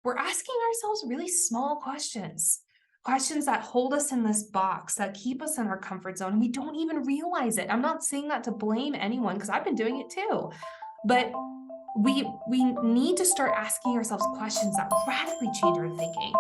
we're asking ourselves really small questions, questions that hold us in this box, that keep us in our comfort zone. And we don't even realize it. I'm not saying that to blame anyone because I've been doing it too. But we need to start asking ourselves questions that radically change our thinking.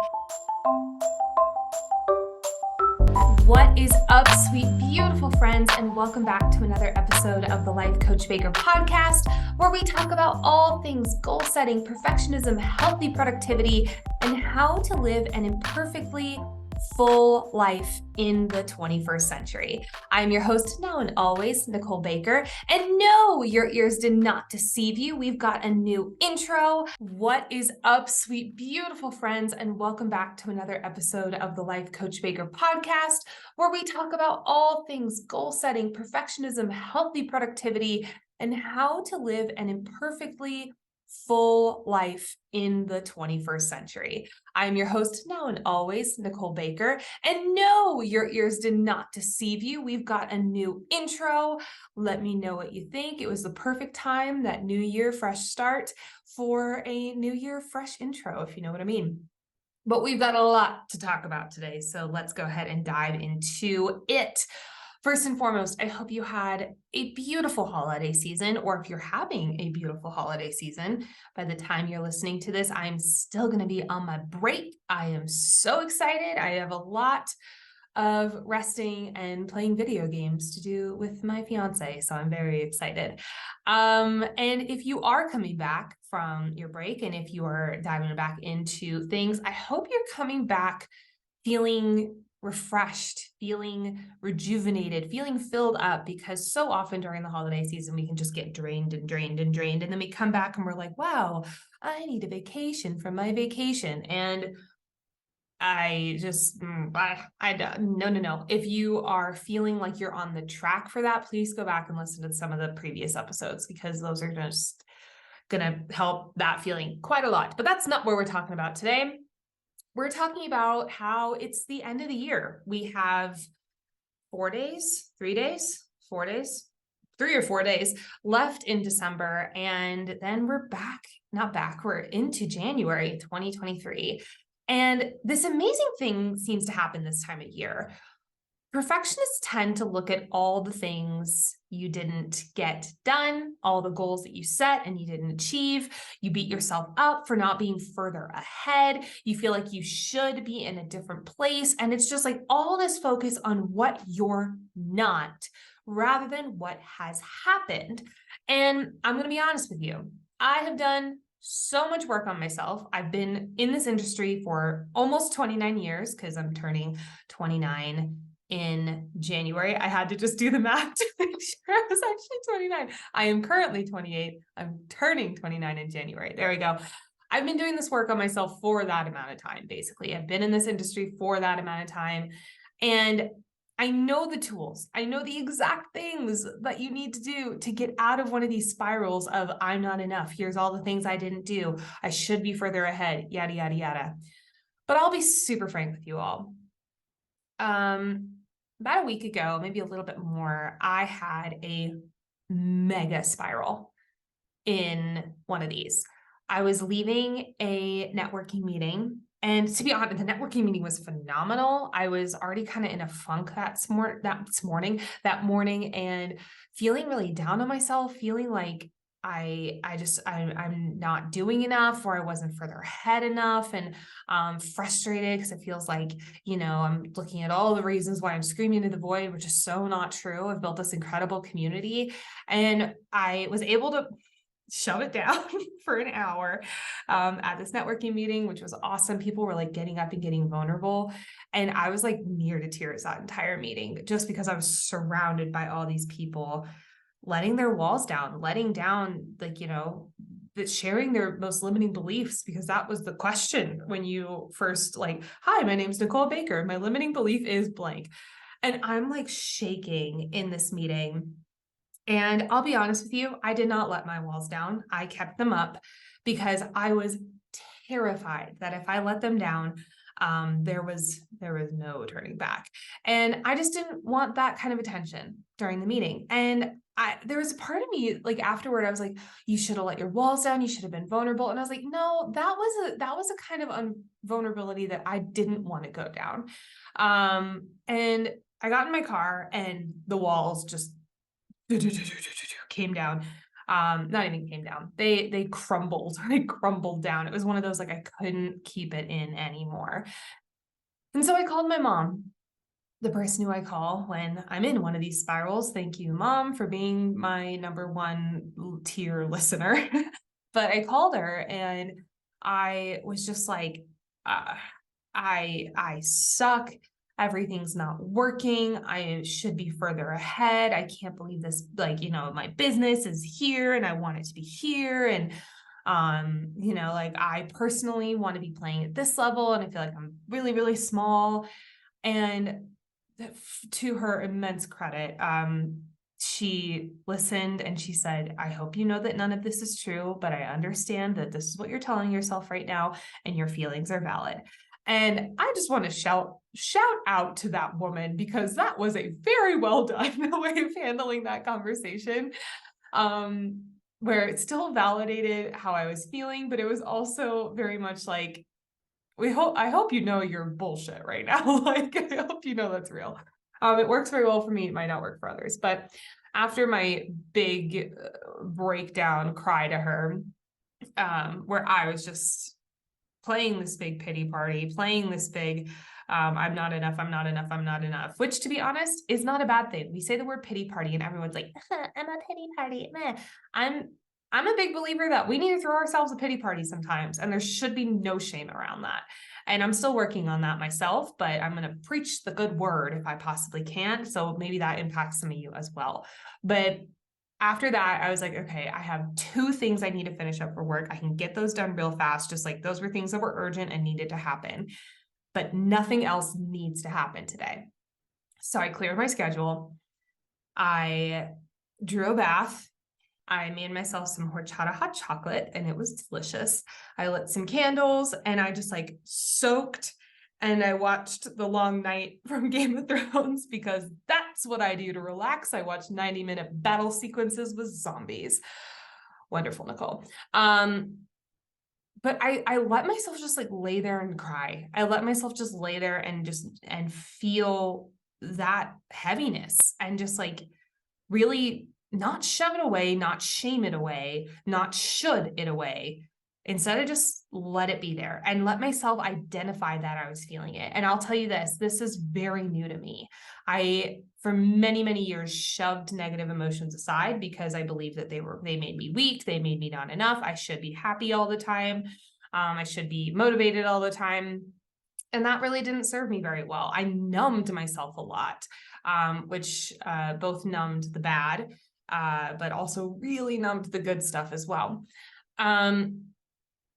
What is up, sweet, beautiful friends, and welcome back to another episode of the Life Coach Baker podcast, where we talk about all things goal setting, perfectionism, healthy productivity, and how to live an imperfectly full life in the 21st century. I'm your host now and always, Nicole Baker. And no, your ears did not deceive you. We've got a new intro. What is up, sweet, beautiful friends, and welcome back to another episode of the Life Coach Baker podcast, where we talk about all things goal setting, perfectionism, healthy productivity, and how to live an imperfectly full life in the 21st century. I'm your host now and always, Nicole Baker. And no, your ears did not deceive you. We've got a new intro. Let me know what you think. It was the perfect time, that new year, fresh start, for a new year, fresh intro, if you know what I mean. But we've got a lot to talk about today, so let's go ahead and dive into it. First and foremost, I hope you had a beautiful holiday season, or if you're having a beautiful holiday season, by the time you're listening to this, I'm still going to be on my break. I am so excited. I have a lot of resting and playing video games to do with my fiance, so I'm very excited. And if you are coming back from your break, and if you are diving back into things, I hope you're coming back feeling refreshed, feeling rejuvenated, feeling filled up, because so often during the holiday season, we can just get drained and drained and drained. And then we come back and we're like, wow, I need a vacation from my vacation. And I just, no. If you are feeling like you're on the track for that, please go back and listen to some of the previous episodes, because those are just going to help that feeling quite a lot. But that's not what we're talking about today. We're talking about how it's the end of the year. We have 4 days, 3 days, 4 days, 3 or 4 days left in December. And then we're into January 2023. And this amazing thing seems to happen this time of year. Perfectionists tend to look at all the things you didn't get done, all the goals that you set and you didn't achieve. You beat yourself up for not being further ahead. You feel like you should be in a different place. And it's just like all this focus on what you're not, rather than what has happened. And I'm going to be honest with you. I have done so much work on myself. I've been in this industry for almost 29 years, because I'm turning 29 in January. I had to just do the math to make sure I was actually 29. I am currently 28. I'm turning 29 in January. There we go. I've been doing this work on myself for that amount of time, basically. I've been in this industry for that amount of time. And I know the tools. I know the exact things that you need to do to get out of one of these spirals of I'm not enough. Here's all the things I didn't do. I should be further ahead, yada, yada, yada. But I'll be super frank with you all. About a week ago, maybe a little bit more, I had a mega spiral in one of these. I was leaving a networking meeting, and to be honest, the networking meeting was phenomenal. I was already kind of in a funk that morning, and feeling really down on myself, feeling like I'm not doing enough, or I wasn't further ahead enough, and frustrated because it feels like, I'm looking at all the reasons why I'm screaming into the void, which is so not true. I've built this incredible community, and I was able to shove it down for an hour at this networking meeting, which was awesome. People were like getting up and getting vulnerable. And I was like near to tears that entire meeting, just because I was surrounded by all these people letting their walls down, letting down, sharing their most limiting beliefs, because that was the question when you first hi, my name's Nicole Baker. My limiting belief is blank. And I'm like shaking in this meeting. And I'll be honest with you, I did not let my walls down. I kept them up because I was terrified that if I let them down, There was no turning back. And I just didn't want that kind of attention during the meeting. And there was a part of me, like afterward, I was like, you should have let your walls down. You should have been vulnerable. And I was like, no, that was a kind of vulnerability that I didn't want to go down. And I got in my car and the walls just came down. Not even came down. They crumbled. They crumbled down. It was one of those, like, I couldn't keep it in anymore. And so I called my mom, the person who I call when I'm in one of these spirals. Thank you, Mom, for being my number one tier listener. But I called her and I was just like, I suck. Everything's not working. I should be further ahead. I can't believe this. Like, my business is here and I want it to be here. And, like, I personally want to be playing at this level. And I feel like I'm really, really small. And to her immense credit, she listened and she said, I hope you know that none of this is true, but I understand that this is what you're telling yourself right now and your feelings are valid. And I just want to shout out to that woman, because that was a very well done way of handling that conversation, where it still validated how I was feeling, but it was also very much like, I hope you know you're bullshit right now. Like, I hope you know that's real. It works very well for me. It might not work for others. But after my big breakdown cry to her, where I was just playing this big pity party, playing this big, I'm not enough, I'm not enough, I'm not enough, which, to be honest, is not a bad thing. We say the word pity party and everyone's like, I'm a pity party. Meh. I'm a big believer that we need to throw ourselves a pity party sometimes, and there should be no shame around that. And I'm still working on that myself, but I'm going to preach the good word if I possibly can. So maybe that impacts some of you as well. But after that, I was like, okay, I have 2 things I need to finish up for work. I can get those done real fast. Just like those were things that were urgent and needed to happen, but nothing else needs to happen today. So I cleared my schedule. I drew a bath. I made myself some horchata hot chocolate and it was delicious. I lit some candles and I just like soaked, and I watched The Long Night from Game of Thrones, because that's what I do to relax. I watch 90-minute battle sequences with zombies. Wonderful, Nicole. But I let myself just like lay there and cry. I let myself just lay there and feel that heaviness, and just like really not shove it away, not shame it away, not should it away. Instead of just let it be there and let myself identify that I was feeling it. And I'll tell you this is very new to me. I, for many, many years, shoved negative emotions aside because I believed that they made me weak. They made me not enough. I should be happy all the time. I should be motivated all the time. And that really didn't serve me very well. I numbed myself a lot, which both numbed the bad, but also really numbed the good stuff as well.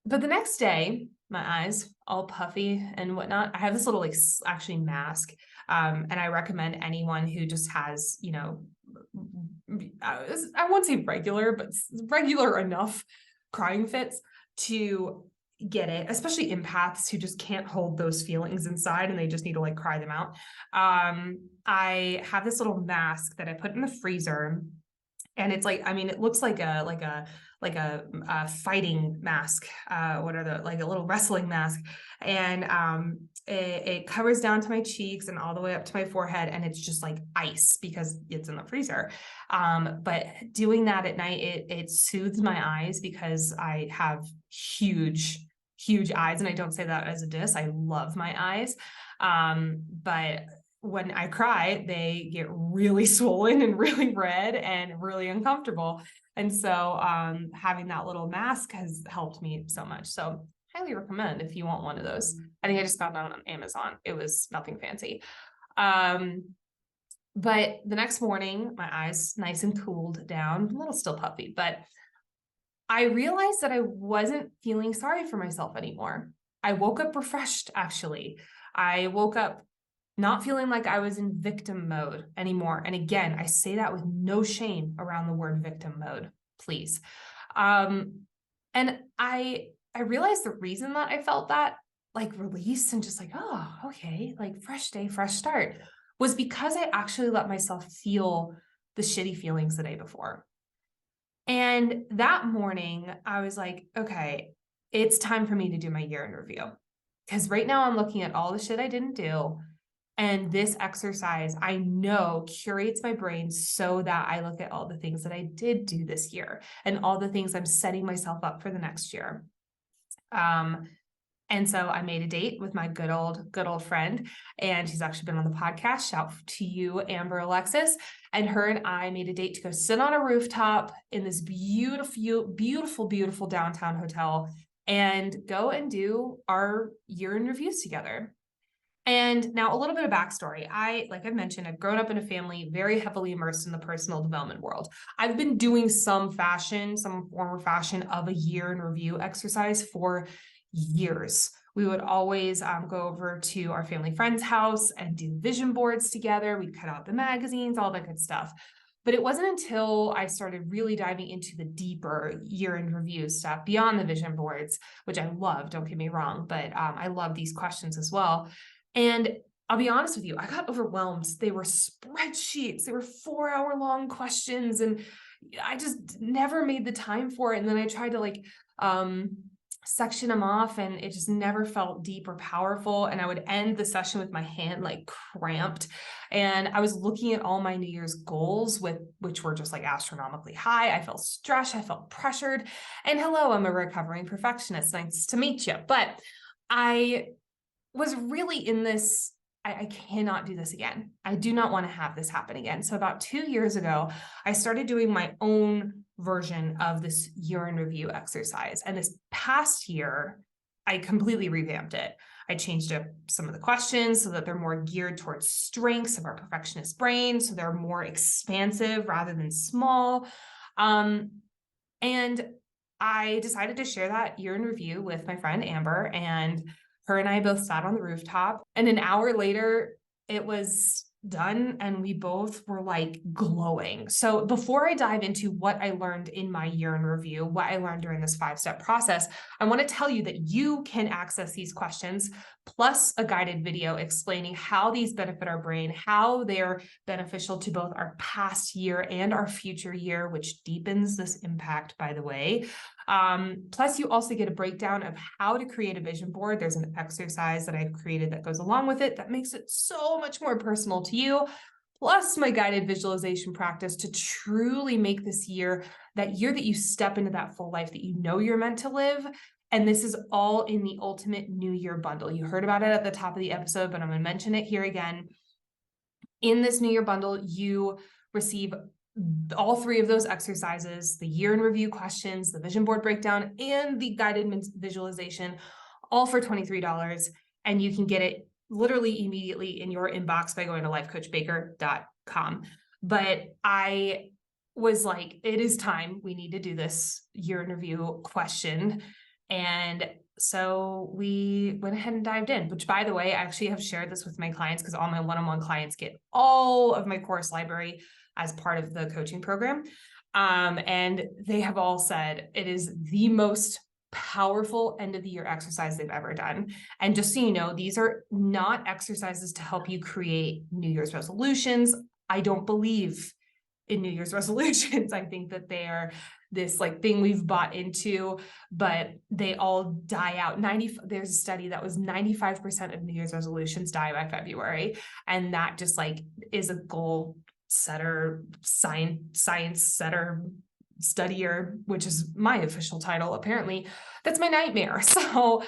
But the next day, my eyes all puffy and whatnot, I have this little like actually mask. And I recommend anyone who just has, I won't say regular, but regular enough crying fits to get it, especially empaths who just can't hold those feelings inside and they just need to like cry them out. I have this little mask that I put in the freezer, and it's like, I mean, it looks like a fighting mask, what are the, like a little wrestling mask. And it covers down to my cheeks and all the way up to my forehead. And it's just like ice because it's in the freezer. But doing that at night, it soothes my eyes because I have huge eyes. And I don't say that as a diss. I love my eyes. But when I cry, they get really swollen and really red and really uncomfortable. And so having that little mask has helped me so much. So highly recommend if you want one of those. I think I just found it on Amazon. It was nothing fancy. But the next morning, my eyes nice and cooled down, a little still puffy, but I realized that I wasn't feeling sorry for myself anymore. I woke up refreshed, actually. I woke up not feeling like I was in victim mode anymore. And again, I say that with no shame around the word victim mode, please. And I realized the reason that I felt that like release and just like, oh, okay, like fresh day, fresh start, was because I actually let myself feel the shitty feelings the day before. And that morning, I was like, okay, it's time for me to do my year in review. Because right now I'm looking at all the shit I didn't do. And this exercise, I know, curates my brain so that I look at all the things that I did do this year and all the things I'm setting myself up for the next year. And so I made a date with my good old friend, and she's actually been on the podcast. Shout to you, Amber Alexis. And her and I made a date to go sit on a rooftop in this beautiful downtown hotel and go and do our year in reviews together. And now a little bit of backstory. Like I mentioned, I've grown up in a family very heavily immersed in the personal development world. I've been doing some form of fashion of a year in review exercise for years. We would always go over to our family friend's house and do vision boards together. We'd cut out the magazines, all that good stuff. But it wasn't until I started really diving into the deeper year in review stuff beyond the vision boards, which I love, don't get me wrong, but I love these questions as well. And I'll be honest with you, I got overwhelmed. They were spreadsheets, they were 4-hour long questions, and I just never made the time for it. And then I tried to section them off, and it just never felt deep or powerful. And I would end the session with my hand like cramped. And I was looking at all my New Year's goals, which were just like astronomically high. I felt stressed, I felt pressured. And hello, I'm a recovering perfectionist. Nice to meet you. But I was really in this, I cannot do this again. I do not want to have this happen again. So about 2 years ago, I started doing my own version of this year in review exercise. And this past year, I completely revamped it. I changed up some of the questions so that they're more geared towards strengths of our perfectionist brain. So they're more expansive rather than small. And I decided to share that year in review with my friend Amber, and her and I both sat on the rooftop, and an hour later it was done and we both were like glowing. So before I dive into what I learned in my year in review, what I learned during this 5-step process, I want to tell you that you can access these questions plus a guided video explaining how these benefit our brain, how they're beneficial to both our past year and our future year, which deepens this impact, by the way. Plus, you also get a breakdown of how to create a vision board. There's an exercise that I've created that goes along with it that makes it so much more personal to you. Plus, my guided visualization practice to truly make this year that year that you step into that full life that you know you're meant to live. And this is all in the Ultimate New Year bundle. You heard about it at the top of the episode, but I'm going to mention it here again. In this New Year bundle, you receive all 3 of those exercises, the year in review questions, the vision board breakdown, and the guided visualization, all for $23. And you can get it literally immediately in your inbox by going to lifecoachbaker.com. But I was like, it is time. We need to do this year in review question. And so we went ahead and dived in, which, by the way, I actually have shared this with my clients because all my one-on-one clients get all of my course library as part of the coaching program. And they have all said it is the most powerful end of the year exercise they've ever done. And just so you know, these are not exercises to help you create New Year's resolutions. I don't believe in New Year's resolutions. I think that they are this like thing we've bought into, but they all die out. There's a study that was 95% of New Year's resolutions die by February. And that just like is a goal setter, science setter, studier, which is my official title, apparently. That's my nightmare. So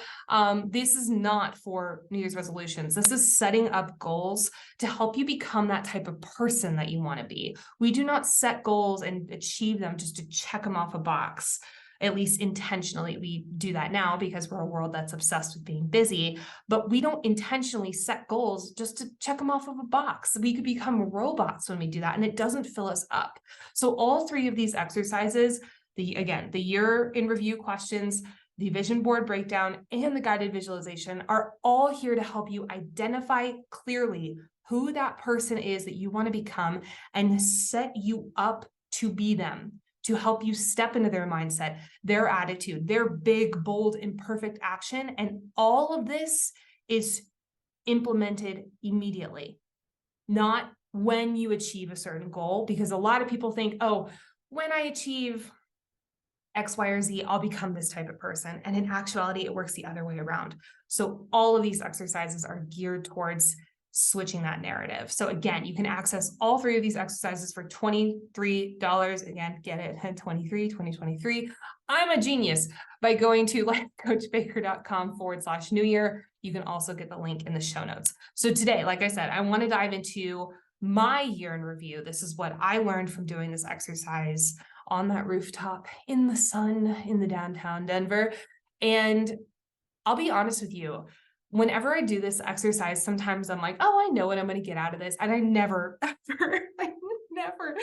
this is not for New Year's resolutions. This is setting up goals to help you become that type of person that you want to be. We do not set goals and achieve them just to check them off a box. At least intentionally, we do that now because we're a world that's obsessed with being busy, but we don't intentionally set goals just to check them off of a box. We could become robots when we do that, and it doesn't fill us up. So all 3 of these exercises, the year in review questions, the vision board breakdown, and the guided visualization are all here to help you identify clearly who that person is that you want to become and set you up to be them, to help you step into their mindset, their attitude, their big, bold, imperfect action. And all of this is implemented immediately, not when you achieve a certain goal, because a lot of people think, oh, when I achieve X, Y, or Z, I'll become this type of person. And in actuality, it works the other way around. So all of these exercises are geared towards switching that narrative. So again, you can access all 3 of these exercises for $23. Again, get it at 2023. I'm a genius by going to lifecoachbaker.com/new year. You can also get the link in the show notes. So today, like I said, I want to dive into my year in review. This is what I learned from doing this exercise on that rooftop in the sun in the downtown Denver. And I'll be honest with you, whenever I do this exercise, sometimes I'm like, oh, I know what I'm going to get out of this. And I never, ever, I never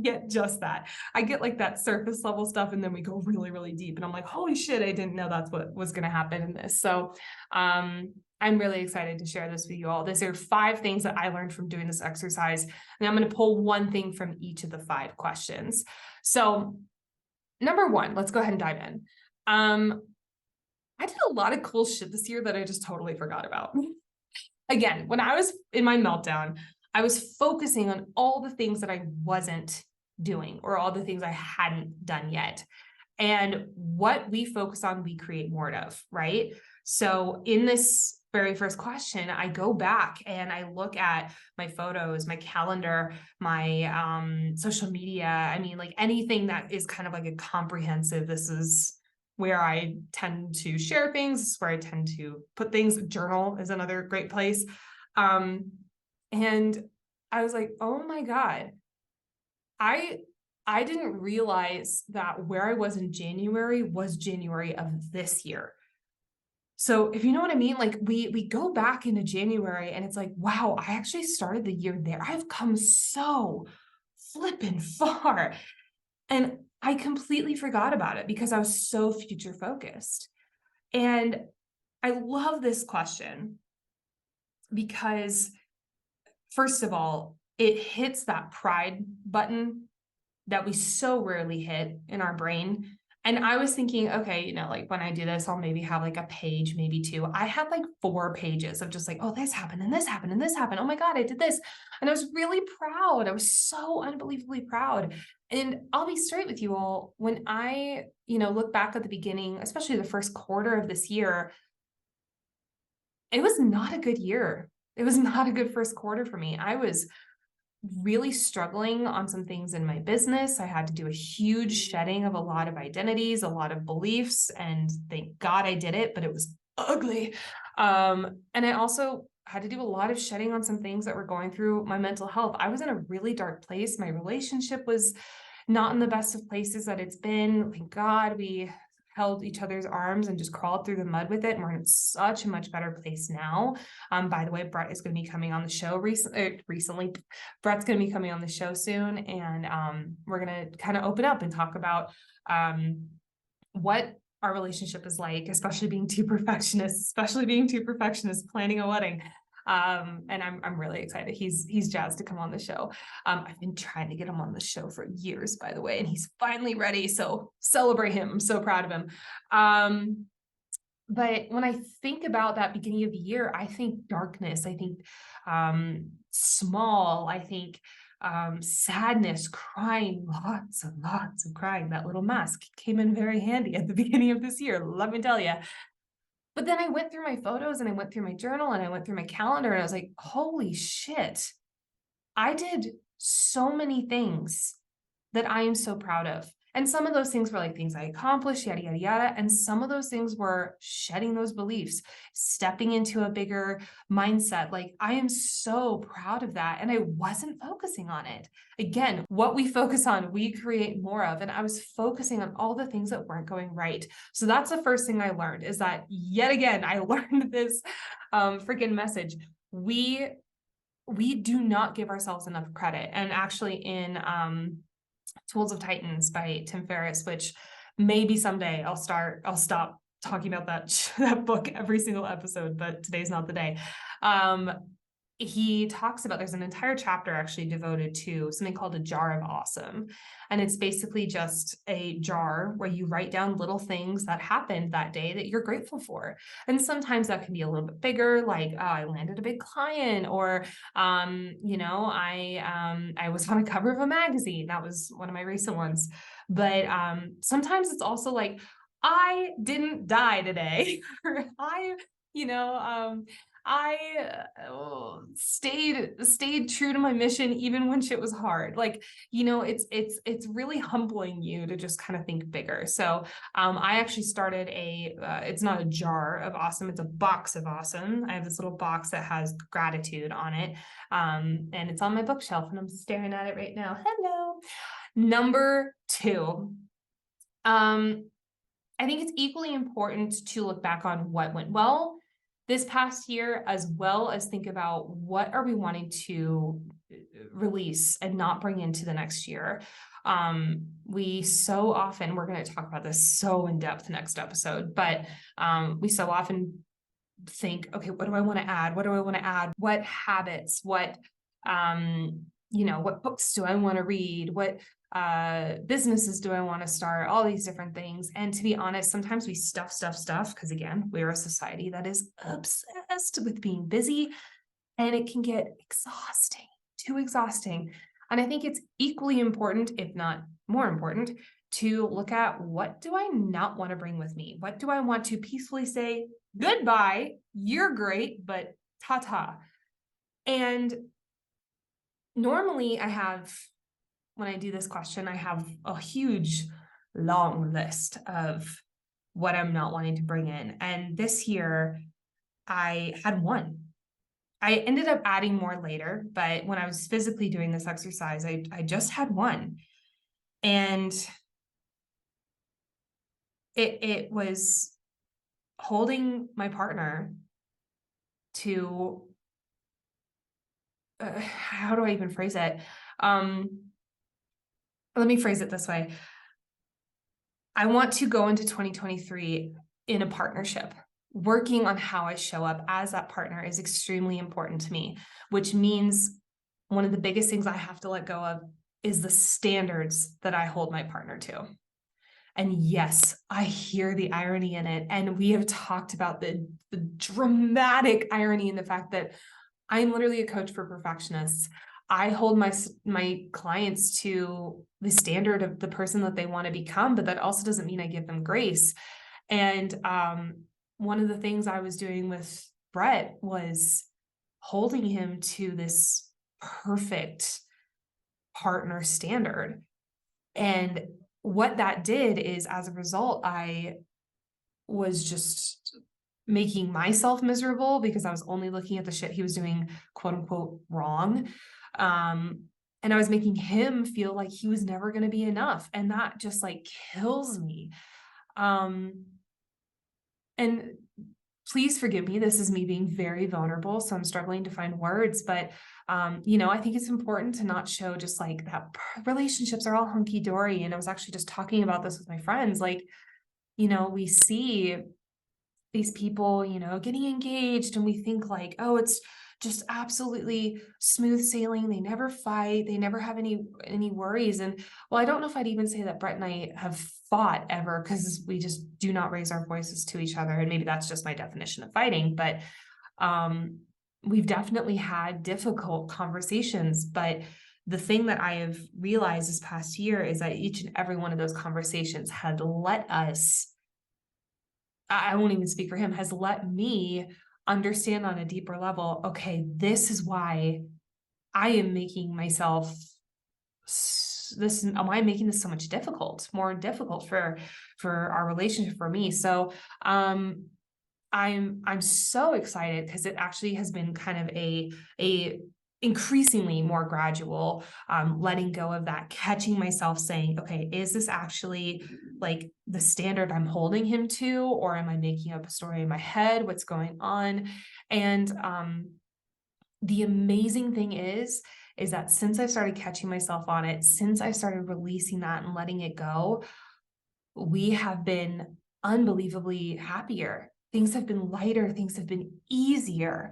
get just that. I get like that surface level stuff, and then we go really, really deep. And I'm like, holy shit, I didn't know that's what was going to happen in this. So I'm really excited to share this with you all. These are 5 things that I learned from doing this exercise. And I'm going to pull one thing from each of the 5 questions. So number 1, let's go ahead and dive in. I did a lot of cool shit this year that I just totally forgot about. Again, when I was in my meltdown, I was focusing on all the things that I wasn't doing, or all the things I hadn't done yet. And what we focus on, we create more of, right? So in this very first question, I go back and I look at my photos, my calendar, my social media. I mean, like anything that is kind of like a comprehensive, this is where I tend to share things. This is where I tend to put things. Journal is another great place. And I was like, oh my God, I didn't realize that where I was in January was January of this year. So if you know what I mean, like we go back into January and it's like, wow, I actually started the year there. I've come so flippin' far. And I completely forgot about it because I was so future focused. And I love this question because, first of all, it hits that pride button that we so rarely hit in our brain. And I was thinking, okay, like when I do this, I'll maybe have like a page, maybe 2. I had like 4 pages of just like, oh, this happened and this happened and this happened. Oh my God, I did this. And I was really proud. I was so unbelievably proud. And I'll be straight with you all. When I, look back at the beginning, especially the first quarter of this year, it was not a good year. It was not a good first quarter for me. I was really struggling on some things in my business. I had to do a huge shedding of a lot of identities, a lot of beliefs, and thank God I did it, but it was ugly. And I also had to do a lot of shedding on some things that were going through my mental health. I was in a really dark place. My relationship was not in the best of places that it's been. Thank God we held each other's arms and just crawled through the mud with it. And we're in such a much better place now. By the way, Brett is going to be coming on the show recently. Brett's going to be coming on the show soon. And we're going to kind of open up and talk about what our relationship is like, especially being 2 perfectionists, planning a wedding. And I'm really excited. He's jazzed to come on the show. I've been trying to get him on the show for years, by the way, and he's finally ready. So celebrate him. I'm so proud of him. But when I think about that beginning of the year, I think darkness, I think small, I think sadness, crying, lots and lots of crying. That little mask came in very handy at the beginning of this year, let me tell you. But then I went through my photos and I went through my journal and I went through my calendar and I was like, holy shit, I did so many things that I am so proud of. And some of those things were like things I accomplished, yada, yada, yada. And some of those things were shedding those beliefs, stepping into a bigger mindset. Like I am so proud of that. And I wasn't focusing on it. Again, what we focus on, we create more of. And I was focusing on all the things that weren't going right. So that's the first thing I learned is that yet again, I learned this freaking message. We do not give ourselves enough credit. And actually in Tools of Titans by Tim Ferriss, which maybe someday I'll stop talking about that book every single episode, but today's not the day. he talks about, there's an entire chapter actually devoted to something called a jar of awesome. And it's basically just a jar where you write down little things that happened that day that you're grateful for. And sometimes that can be a little bit bigger, like, oh, I landed a big client, or I was on a cover of a magazine. That was one of my recent ones. But sometimes it's also like, I didn't die today. Or you know, um, I stayed true to my mission even when shit was hard. Like, it's really humbling you to just kind of think bigger. So I actually started it's not a jar of awesome, it's a box of awesome. I have this little box that has gratitude on it. And it's on my bookshelf and I'm staring at it right now. Hello. Number 2. I think it's equally important to look back on what went well this past year, as well as think about what are we wanting to release and not bring into the next year. We so often, we're going to talk about this so in depth next episode, but we so often think, okay, what do I want to add? What do I want to add? What habits? What books do I want to read? What businesses do I want to start? All these different things. And to be honest, sometimes we stuff, because again, we're a society that is obsessed with being busy, and it can get exhausting, too exhausting. And I think it's equally important, if not more important, to look at, what do I not want to bring with me? What do I want to peacefully say, goodbye, you're great, but ta-ta. And normally when I do this question, I have a huge, long list of what I'm not wanting to bring in. And this year I had one. I ended up adding more later, but when I was physically doing this exercise, I just had one. And it was holding my partner to, how do I even phrase it? Let me phrase it this way. I want to go into 2023 in a partnership. Working on how I show up as that partner is extremely important to me, which means one of the biggest things I have to let go of is the standards that I hold my partner to. And yes, I hear the irony in it. And we have talked about the dramatic irony in the fact that I'm literally a coach for perfectionists. I hold my clients to the standard of the person that they want to become, but that also doesn't mean I give them grace. And one of the things I was doing with Brett was holding him to this perfect partner standard. And what that did is, as a result, I was just making myself miserable because I was only looking at the shit he was doing, quote unquote, wrong. And I was making him feel like he was never going to be enough. And that just like kills me. And please forgive me. This is me being very vulnerable. So I'm struggling to find words, but I think it's important to not show just like that relationships are all hunky dory. And I was actually just talking about this with my friends. Like, we see these people, getting engaged, and we think like, oh, it's just absolutely smooth sailing. They never fight. They never have any worries. And well, I don't know if I'd even say that Brett and I have fought ever, because we just do not raise our voices to each other. And maybe that's just my definition of fighting. But we've definitely had difficult conversations. But the thing that I have realized this past year is that each and every one of those conversations had let us, I won't even speak for him, has let me understand on a deeper level, okay, this is why I am making myself why I'm making this so much more difficult for our relationship, for me. So I'm so excited, because it actually has been kind of a increasingly more gradual letting go of that, catching myself saying, okay, is this actually like the standard I'm holding him to, or am I making up a story in my head? What's going on? And the amazing thing is that since I started catching myself on it, since I started releasing that and letting it go, we have been unbelievably happier. things have been lighter, things have been easier.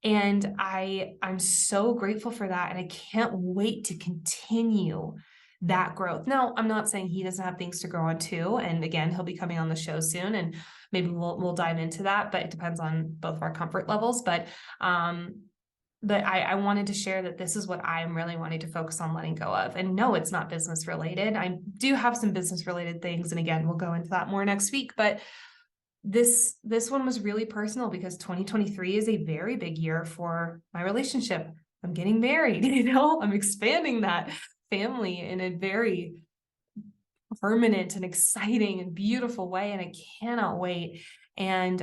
And I'm so grateful for that. And I can't wait to continue that growth. Now, I'm not saying he doesn't have things to grow on too. And again, he'll be coming on the show soon, and maybe we'll dive into that, but it depends on both of our comfort levels. But I wanted to share that this is what I'm really wanting to focus on letting go of. And no, it's not business related. I do have some business related things. And again, we'll go into that more next week. But this one was really personal because 2023 is a very big year for my relationship. I'm getting married, I'm expanding that family in a very permanent and exciting and beautiful way. And I cannot wait. And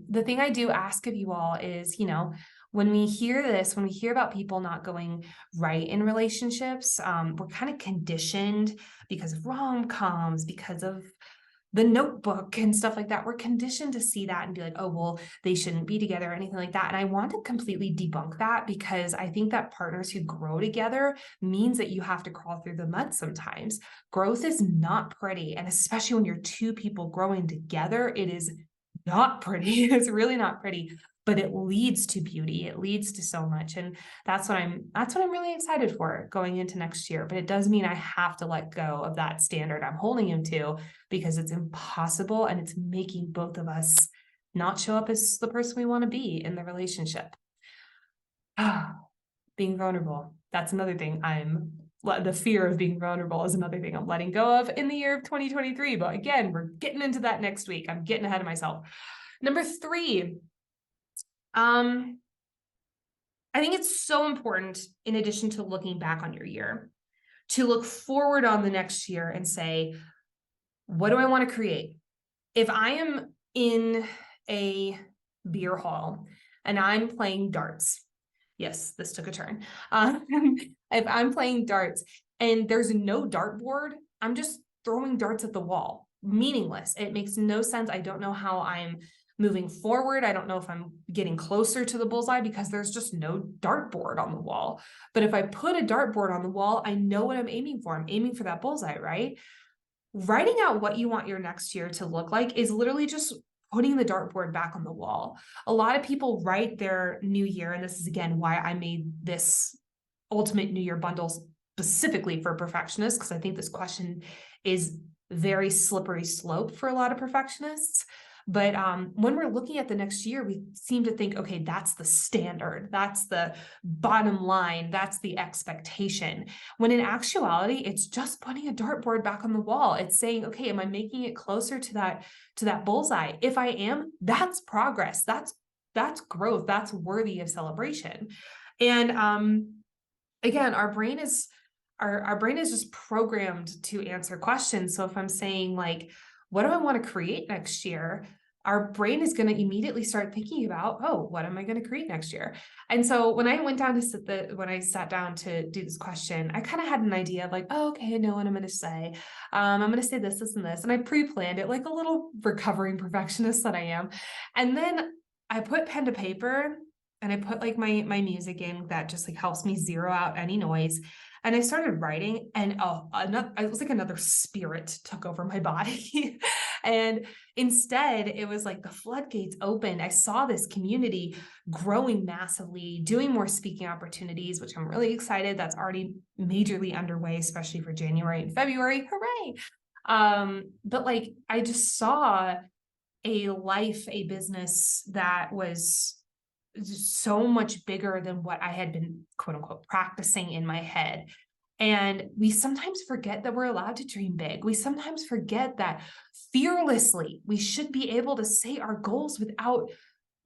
the thing I do ask of you all is, when we hear this, when we hear about people not going right in relationships, we're kind of conditioned because of rom-coms, because of the Notebook and stuff like that. We're conditioned to see that and be like, oh, well, they shouldn't be together or anything like that. And I want to completely debunk that, because I think that partners who grow together means that you have to crawl through the mud sometimes. Growth is not pretty. And especially when you're two people growing together, it is not pretty. It's really not pretty, but it leads to beauty. It leads to so much. And that's what I'm really excited for going into next year. But it does mean I have to let go of that standard I'm holding him to, because it's impossible and it's making both of us not show up as the person we want to be in the relationship. Being vulnerable. That's another thing the fear of being vulnerable is another thing I'm letting go of in the year of 2023. But again, we're getting into that next week. I'm getting ahead of myself. Number 3, I think it's so important, in addition to looking back on your year, to look forward on the next year and say, what do I want to create? If I am in a beer hall and I'm playing darts, yes, this took a turn. If I'm playing darts and there's no dartboard, I'm just throwing darts at the wall. Meaningless. It makes no sense. I don't know how I'm moving forward. I don't know if I'm getting closer to the bullseye because there's just no dartboard on the wall. But if I put a dartboard on the wall, I know what I'm aiming for. I'm aiming for that bullseye, right? Writing out what you want your next year to look like is literally just putting the dartboard back on the wall. A lot of people write their new year, and this is again why I made this ultimate new year bundle specifically for perfectionists, because I think this question is very slippery slope for a lot of perfectionists. But when we're looking at the next year, we seem to think, okay, that's the standard, that's the bottom line, that's the expectation. When in actuality, it's just putting a dartboard back on the wall. It's saying, okay, am I making it closer to that bullseye? If I am, that's progress. That's growth. That's worthy of celebration. And again, our brain is just programmed to answer questions. So if I'm saying like, what do I want to create next year? Our brain is going to immediately start thinking about, oh, what am I going to create next year? And so when I sat down to do this question, I kind of had an idea of like, oh, okay, I know what I'm going to say. I'm going to say this, this, and this. And I pre-planned it like a little recovering perfectionist that I am. And then I put pen to paper and I put like my music in that just like helps me zero out any noise. And I started writing, and it was like another spirit took over my body. And instead, it was like the floodgates opened. I saw this community growing massively, doing more speaking opportunities, which I'm really excited. That's already majorly underway, especially for January and February. Hooray! But like, I just saw a business that was so much bigger than what I had been, quote unquote, practicing in my head. And we sometimes forget that we're allowed to dream big. We sometimes forget that fearlessly we should be able to say our goals without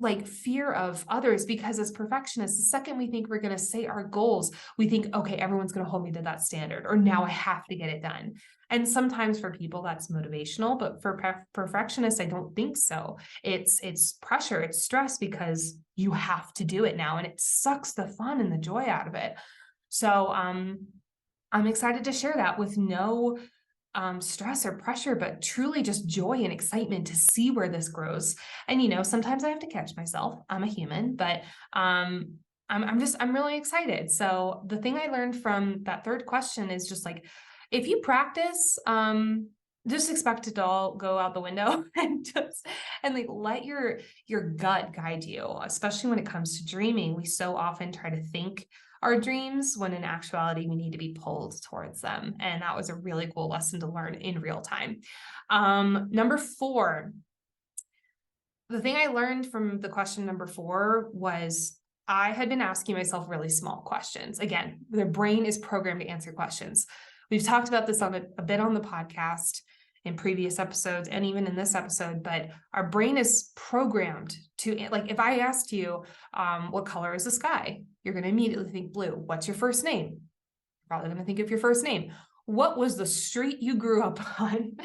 like fear of others, because as perfectionists, the second we think we're going to say our goals, we think, okay, everyone's going to hold me to that standard, or now I have to get it done. And sometimes for people that's motivational, but for perfectionists, I don't think so. It's pressure, it's stress, because you have to do it now, and it sucks the fun and the joy out of it. So I'm excited to share that with no stress or pressure, but truly just joy and excitement to see where this grows. And, sometimes I have to catch myself. I'm a human, but I'm really excited. So the thing I learned from that third question is just like, if you practice, just expect it to all go out the window and like let your gut guide you, especially when it comes to dreaming. We so often try to think our dreams when in actuality we need to be pulled towards them. And that was a really cool lesson to learn in real time. Number 4, the thing I learned from the question number 4 was I had been asking myself really small questions. Again, the brain is programmed to answer questions. We've talked about this on a bit on the podcast in previous episodes and even in this episode, but our brain is programmed to, like, if I asked you, what color is the sky? You're going to immediately think blue. What's your first name? You're probably going to think of your first name. What was the street you grew up on?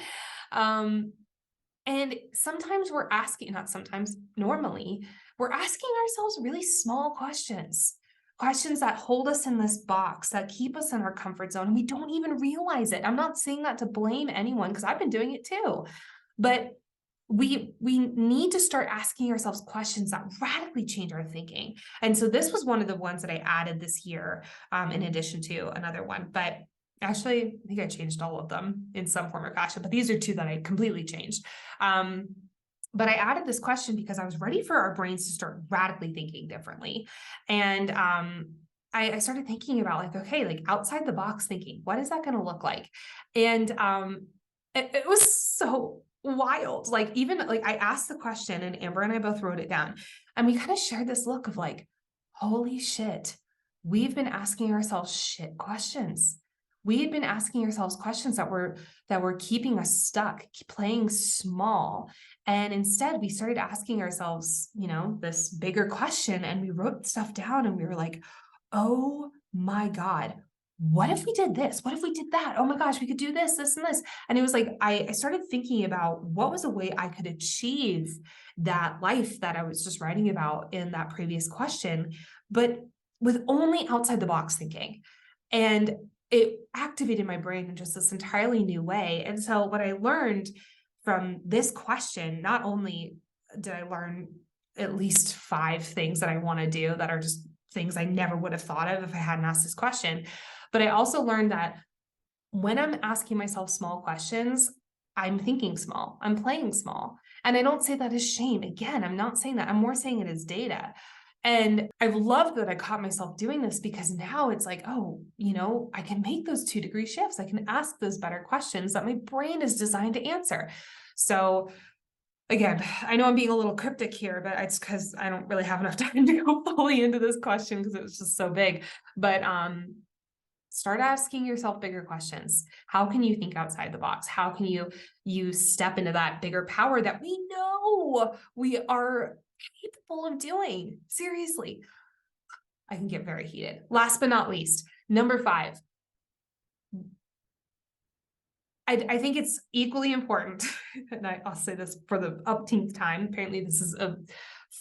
And sometimes we're asking, not sometimes, normally, we're asking ourselves really small questions that hold us in this box, that keep us in our comfort zone. We don't even realize it. I'm not saying that to blame anyone because I've been doing it too. But we need to start asking ourselves questions that radically change our thinking. And so this was one of the ones that I added this year, in addition to another one. But actually, I think I changed all of them in some form or fashion, but these are 2 that I completely changed. But I added this question because I was ready for our brains to start radically thinking differently. And I started thinking about like, okay, like outside the box thinking, what is that going to look like? And it was so wild. Like even like I asked the question and Amber and I both wrote it down and we kind of shared this look of like, holy shit, we've been asking ourselves shit questions. We had been asking ourselves questions that were keeping us stuck, playing small. And instead we started asking ourselves, this bigger question, and we wrote stuff down and we were like, oh my God, what if we did this? What if we did that? Oh my gosh, we could do this, this, and this. And it was like, I started thinking about what was a way I could achieve that life that I was just writing about in that previous question, but with only outside the box thinking. And it activated my brain in just this entirely new way. And so what I learned from this question, not only did I learn at least 5 things that I want to do that are just things I never would have thought of if I hadn't asked this question, but I also learned that when I'm asking myself small questions, I'm thinking small, I'm playing small. And I don't say that as shame. Again, I'm not saying that. I'm more saying it as data. And I've loved that I caught myself doing this because now it's like, oh, I can make those 2-degree shifts. I can ask those better questions that my brain is designed to answer. So again, I know I'm being a little cryptic here, but it's because I don't really have enough time to go fully into this question because it was just so big. But start asking yourself bigger questions. How can you think outside the box? How can you step into that bigger power that we know we are capable of doing? Seriously, I can get very heated. Last but not least, number 5. I think it's equally important, and I'll say this for the umpteenth time. Apparently, this is a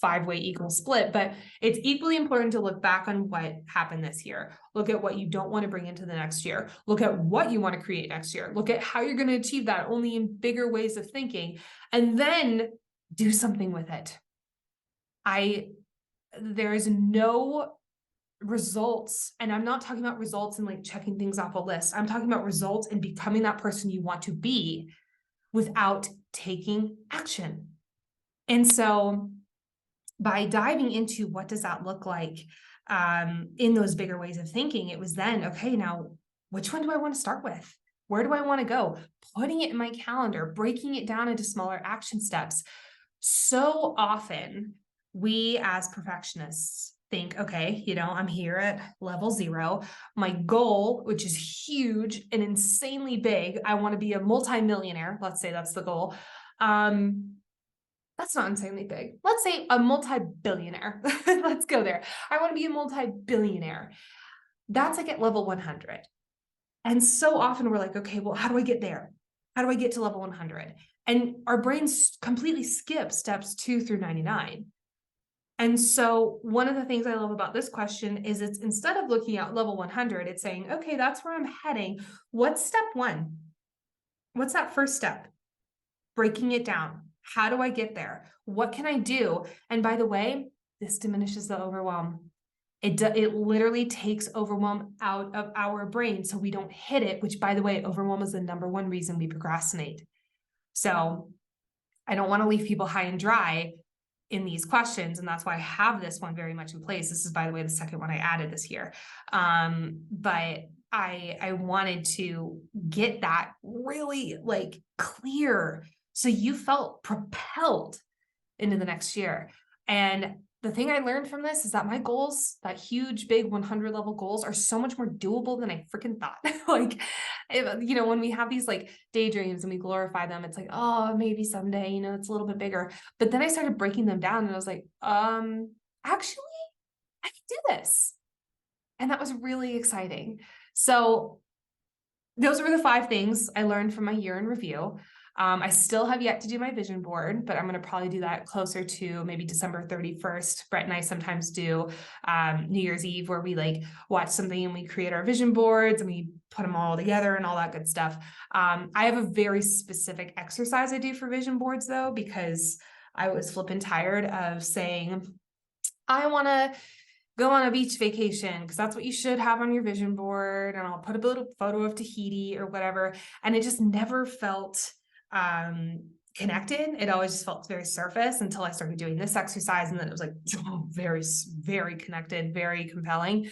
5-way equal split, but it's equally important to look back on what happened this year. Look at what you don't want to bring into the next year. Look at what you want to create next year. Look at how you're going to achieve that only in bigger ways of thinking, and then do something with it. There is no results, and I'm not talking about results and like checking things off a list. I'm talking about results and becoming that person you want to be without taking action. And so by diving into what does that look like in those bigger ways of thinking, it was then, okay, now which one do I want to start with? Where do I want to go? Putting it in my calendar, breaking it down into smaller action steps. So often we as perfectionists think, okay, I'm here at level 0. My goal, which is huge and insanely big, I want to be a multimillionaire. Let's say that's the goal. That's not insanely big. Let's say a multi-billionaire. Let's go there. I want to be a multi-billionaire. That's like at level 100. And so often we're like, okay, well, how do I get there? How do I get to level 100? And our brains completely skip steps 2 through 99. And so one of the things I love about this question is it's instead of looking at level 100, it's saying, okay, that's where I'm heading. What's step 1? What's that first step? Breaking it down. How do I get there? What can I do? And by the way, this diminishes the overwhelm. It literally takes overwhelm out of our brain so we don't hit it, which by the way, overwhelm is the number 1 reason we procrastinate. So I don't want to leave people high and dry in these questions. And that's why I have this one very much in place. This is, by the way, the second one I added this year. But I wanted to get that really like clear so you felt propelled into the next year. And the thing I learned from this is that my goals, that huge, big 100 level goals, are so much more doable than I freaking thought. Like, when we have these like daydreams and we glorify them, it's like, oh, maybe someday, it's a little bit bigger. But then I started breaking them down and I was like, actually, I can do this. And that was really exciting. So those were the 5 things I learned from my year in review. I still have yet to do my vision board, but I'm going to probably do that closer to maybe December 31st. Brett and I sometimes do New Year's Eve where we like watch something and we create our vision boards and we put them all together and all that good stuff. I have a very specific exercise I do for vision boards though, because I was flipping tired of saying, I want to go on a beach vacation because that's what you should have on your vision board. And I'll put a little photo of Tahiti or whatever. And it just never felt connected. It always just felt very surface until I started doing this exercise. And then it was like very, very connected, very compelling.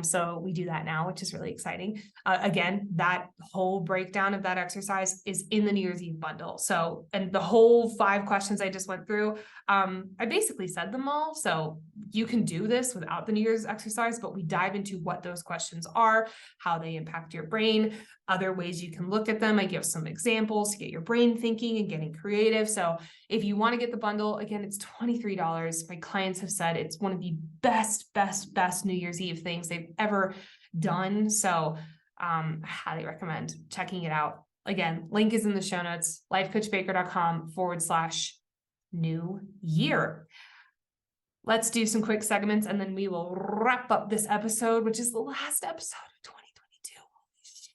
So we do that now, which is really exciting. Again, that whole breakdown of that exercise is in the New Year's Eve bundle. So, and the whole 5 questions I just went through, I basically said them all. So you can do this without the New Year's exercise, but we dive into what those questions are, how they impact your brain, other ways you can look at them. I give some examples to get your brain thinking and getting creative. So if you want to get the bundle, again, it's $23. My clients have said it's one of the best New Year's Eve things they've ever done. So I highly recommend checking it out. Again, link is in the show notes, lifecoachbaker.com/new year. Let's do some quick segments and then we will wrap up this episode, which is the last episode of 2022. Holy shit.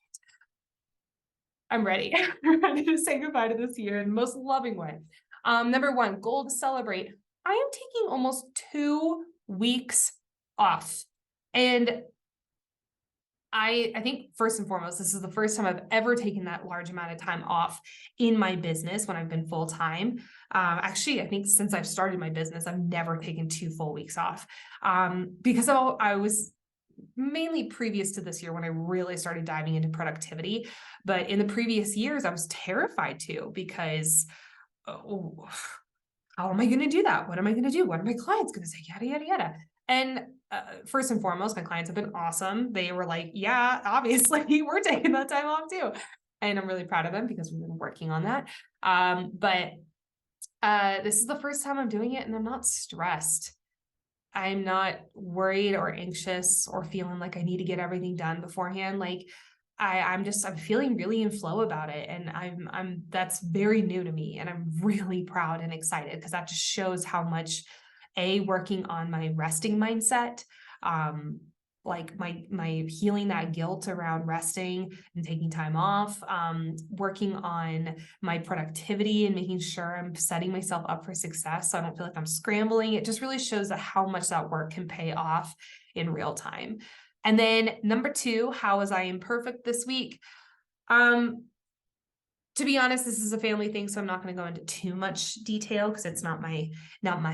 I'm ready. I'm ready to say goodbye to this year in the most loving way. Number 1, goal to celebrate. I am taking almost 2 weeks off. And I think first and foremost, this is the first time I've ever taken that large amount of time off in my business when I've been full-time. Actually, I think since I've started my business, I've never taken 2 full weeks off because I was mainly previous to this year when I really started diving into productivity. But in the previous years, I was terrified to because, how am I going to do that? What am I going to do? What are my clients going to say? Yada, yada, yada. And first and foremost, my clients have been awesome. They were like, yeah, obviously we're taking that time off too. And I'm really proud of them because we've been working on that. But this is the first time I'm doing it and I'm not stressed. I'm not worried or anxious or feeling like I need to get everything done beforehand. Like I'm feeling really in flow about it. And that's very new to me. And I'm really proud and excited because that just shows how much working on my resting mindset, like my healing that guilt around resting and taking time off, working on my productivity and making sure I'm setting myself up for success so I don't feel like I'm scrambling. It just really shows that how much that work can pay off in real time. And then number 2, how was I imperfect this week? To be honest, this is a family thing, so I'm not going to go into too much detail because it's not my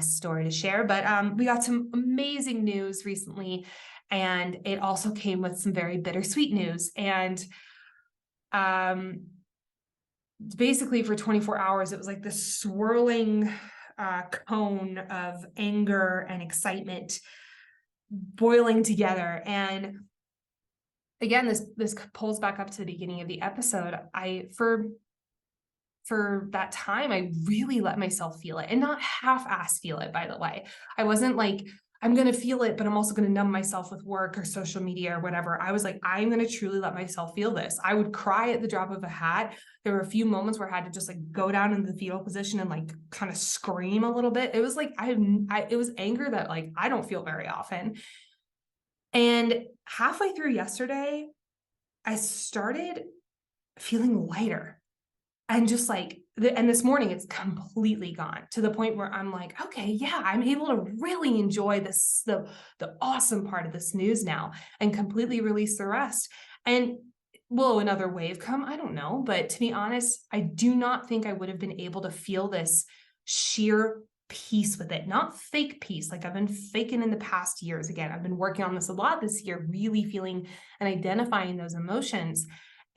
story to share. But we got some amazing news recently, and it also came with some very bittersweet news. And basically, for 24 hours, it was like this swirling cone of anger and excitement boiling together. And again, this pulls back up to the beginning of the episode. For that time, I really let myself feel it and not half-ass feel it, by the way. I wasn't like, I'm going to feel it, but I'm also going to numb myself with work or social media or whatever. I was like, I'm going to truly let myself feel this. I would cry at the drop of a hat. There were a few moments where I had to just like go down into the fetal position and like kind of scream a little bit. It was like, it was anger that like, I don't feel very often. And halfway through yesterday, I started feeling lighter. And just like, and this morning it's completely gone to the point where I'm like, okay, yeah, I'm able to really enjoy this, the awesome part of this news now and completely release the rest. And will another wave come? I don't know. But to be honest, I do not think I would have been able to feel this sheer peace with it, not fake peace. Like I've been faking in the past years. Again, I've been working on this a lot this year, really feeling and identifying those emotions.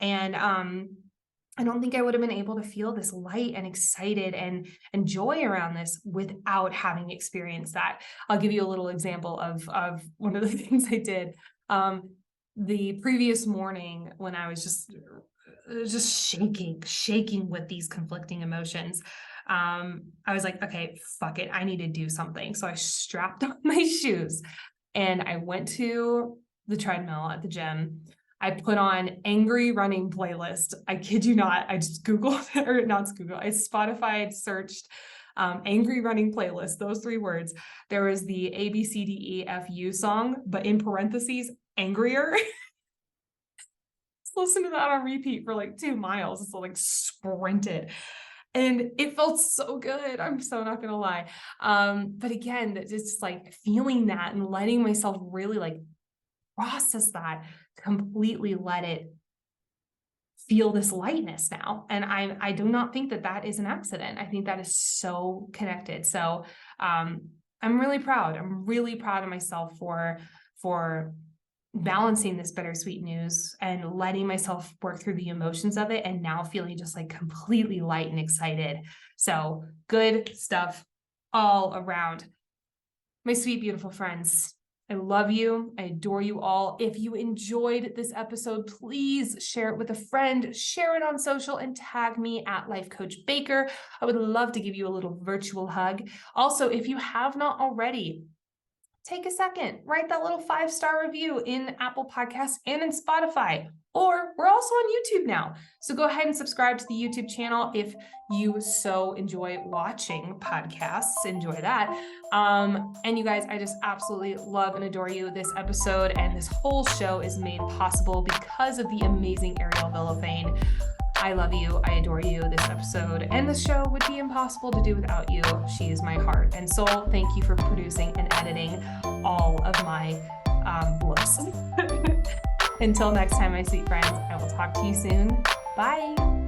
And I don't think I would have been able to feel this light and excited and joy around this without having experienced that. I'll give you a little example of one of the things I did. The previous morning when I was just shaking with these conflicting emotions, I was like, okay, fuck it. I need to do something. So I strapped on my shoes and I went to the treadmill at the gym. I put on angry running playlist. I kid you not. I just Googled, or not Google, I Spotify searched angry running playlist, those 3 words. There was the ABCDEFU song, but in parentheses, angrier. Listen to that on repeat for like 2 miles. It's like sprinted. And it felt so good. I'm so not going to lie. But again, it's like feeling that and letting myself really like process that, completely let it feel this lightness now. And I do not think that is an accident. I think that is so connected. So I'm really proud. I'm really proud of myself for balancing this bittersweet news and letting myself work through the emotions of it, and now feeling just like completely light and excited. So good stuff all around. My sweet, beautiful friends, I love you. I adore you all. If you enjoyed this episode, please share it with a friend, share it on social, and tag me at Life Coach Baker. I would love to give you a little virtual hug. Also, if you have not already, take a second, write that little 5-star review in Apple Podcasts and in Spotify, or we're also on YouTube now. So go ahead and subscribe to the YouTube channel if you so enjoy watching podcasts, enjoy that. And you guys, I just absolutely love and adore you. This episode and this whole show is made possible because of the amazing Ariel Villafane. I love you. I adore you. This episode and this show would be impossible to do without you. She is my heart and soul. Thank you for producing and editing all of my bliss. Until next time, my sweet friends, I will talk to you soon. Bye.